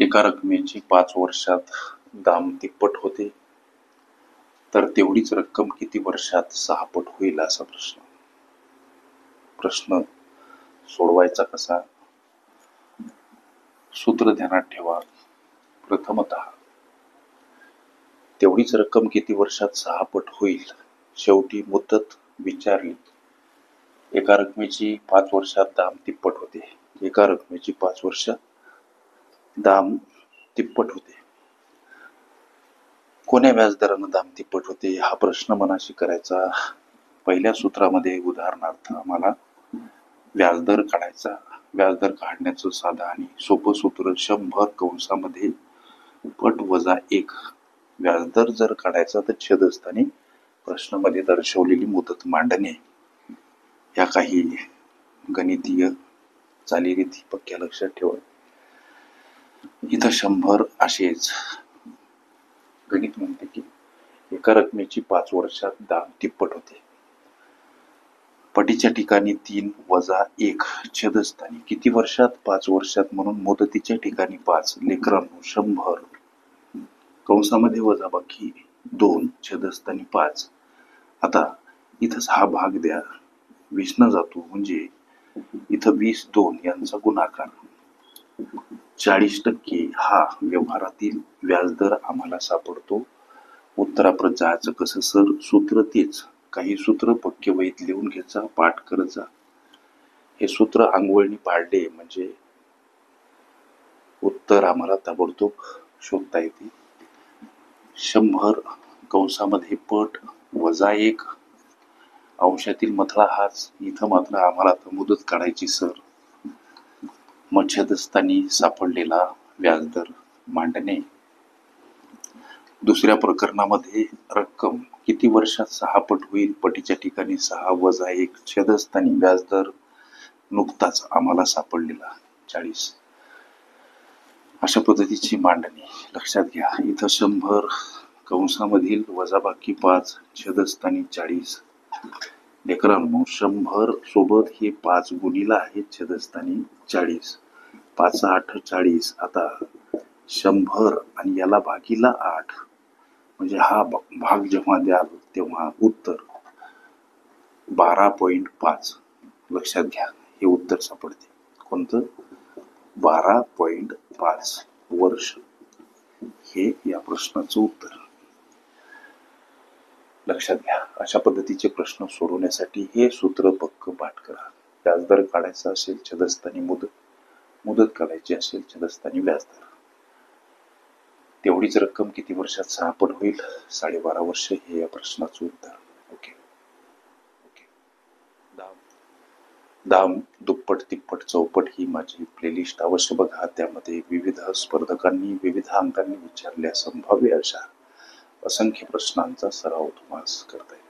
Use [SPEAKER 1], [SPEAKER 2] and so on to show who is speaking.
[SPEAKER 1] एका रकमेची 5 वर्षात दाम तिप्पट होते, तर तेवढीच रक्कम किती वर्षात 6 पट होईल असा प्रश्न. प्रश्न सोडवायचा कसा? सूत्र ध्यानात ठेवा. प्रथमतः तेवढीच रक्कम किती वर्षात 6 पट होईल. शेवटी मुदत विचारली. एका रकमेची 5 वर्षात दाम तिप्पट होते. एका रकमेची 5 वर्षात दाम तिप्पट होते. कोण्या व्याजदरानं दाम तिप्पट होते हा प्रश्न मनाशी करायचा. पहिल्या सूत्रामध्ये उदाहरणार्थ आम्हाला व्याजदर काढायचा. व्याजदर काढण्याचं साधं आणि सोपं सूत्र 100 कंसामध्ये पट वजा 1. व्याजदर जर काढायचा तर छेदस्थानी प्रश्नामध्ये दर्शवलेली मुदत मांडणे. या काही गणितीय चालीरीती पक्क्या लक्षात ठेवा. इथं 100 असेच गणित म्हणते की एका रकमेची 5 वर्षात दाम तिप्पट होते. पटीच्या ठिकाणी 3 वजा 1 छेदस्थानी किती वर्षात? 5 वर्षात. म्हणून मुदतीच्या ठिकाणी 5. लेकरांनो 100 कंसामध्ये वजाबाकी 2 छेदस्थानी 5. आता इथंच हा भाग द्या, 20 न जातो म्हणजे इथं 20 2 यांचा गुणाकार 40% हा व्यवहारातील व्याजदर आम्हाला सापडतो. उत्तराप्रत जायचं कसं सर? सूत्र तेच. काही सूत्र पक्के वहीत लिहून घ्यायचा, पाठ करत जा. हे सूत्र अंगवळणी पाळले म्हणजे उत्तर आम्हाला ताबडतोब शोधता येते. 100 कंसामध्ये पट वजा 1 अंशातील मथळा हाच. इथं मात्र आम्हाला मुदत काढायची सर. मग छेदस्थानी सापडलेला व्याजदर मांडणे. दुसऱ्या प्रकरणामध्ये रक्कम किती वर्षात 6 पट होईल? पटीच्या ठिकाणी 6 वजा 1 छेदस्थानी व्याजदर नुकताच आम्हाला सापडलेला 40. अशा पद्धतीची मांडणी लक्षात घ्या. इथं 100 कंसामधील वजाबाकी 5 छेदस्थानी 40. लेकरांनो 100 सोबत हे 5 गुणीला आहे छेदस्थानी 40. 5 8 40. आता 100 आणि याला भागीला 8 म्हणजे हा भाग जेव्हा द्याल तेव्हा उत्तर 12.5 लक्षात घ्या. हे उत्तर सापडते. कोणतं? 12.5 वर्ष हे या प्रश्नाचं उत्तर. लक्षात घ्या. अशा पद्धतीचे प्रश्न सोडवण्यासाठी हे सूत्र पक्क पाठ करा. व्याजदर काढायचा असेल छेदस्थानी मुदत काढायची असेल छेदस्थानी व्याजदर. तेवढीच रक्कम किती वर्षात 6 पट होईल? 12.5 वर्ष हे या प्रश्नाचं उत्तर. ओके. दाम दुप्पट तिप्पट चौपट ही माझी प्लेलिस्ट अवश्य बघा. त्यामध्ये विविध स्पर्धकांनी विविध अंकांनी विचारलेल्या संभाव्य अशा असंख्य प्रश्नांचा सराव तुम्हाला करता येईल.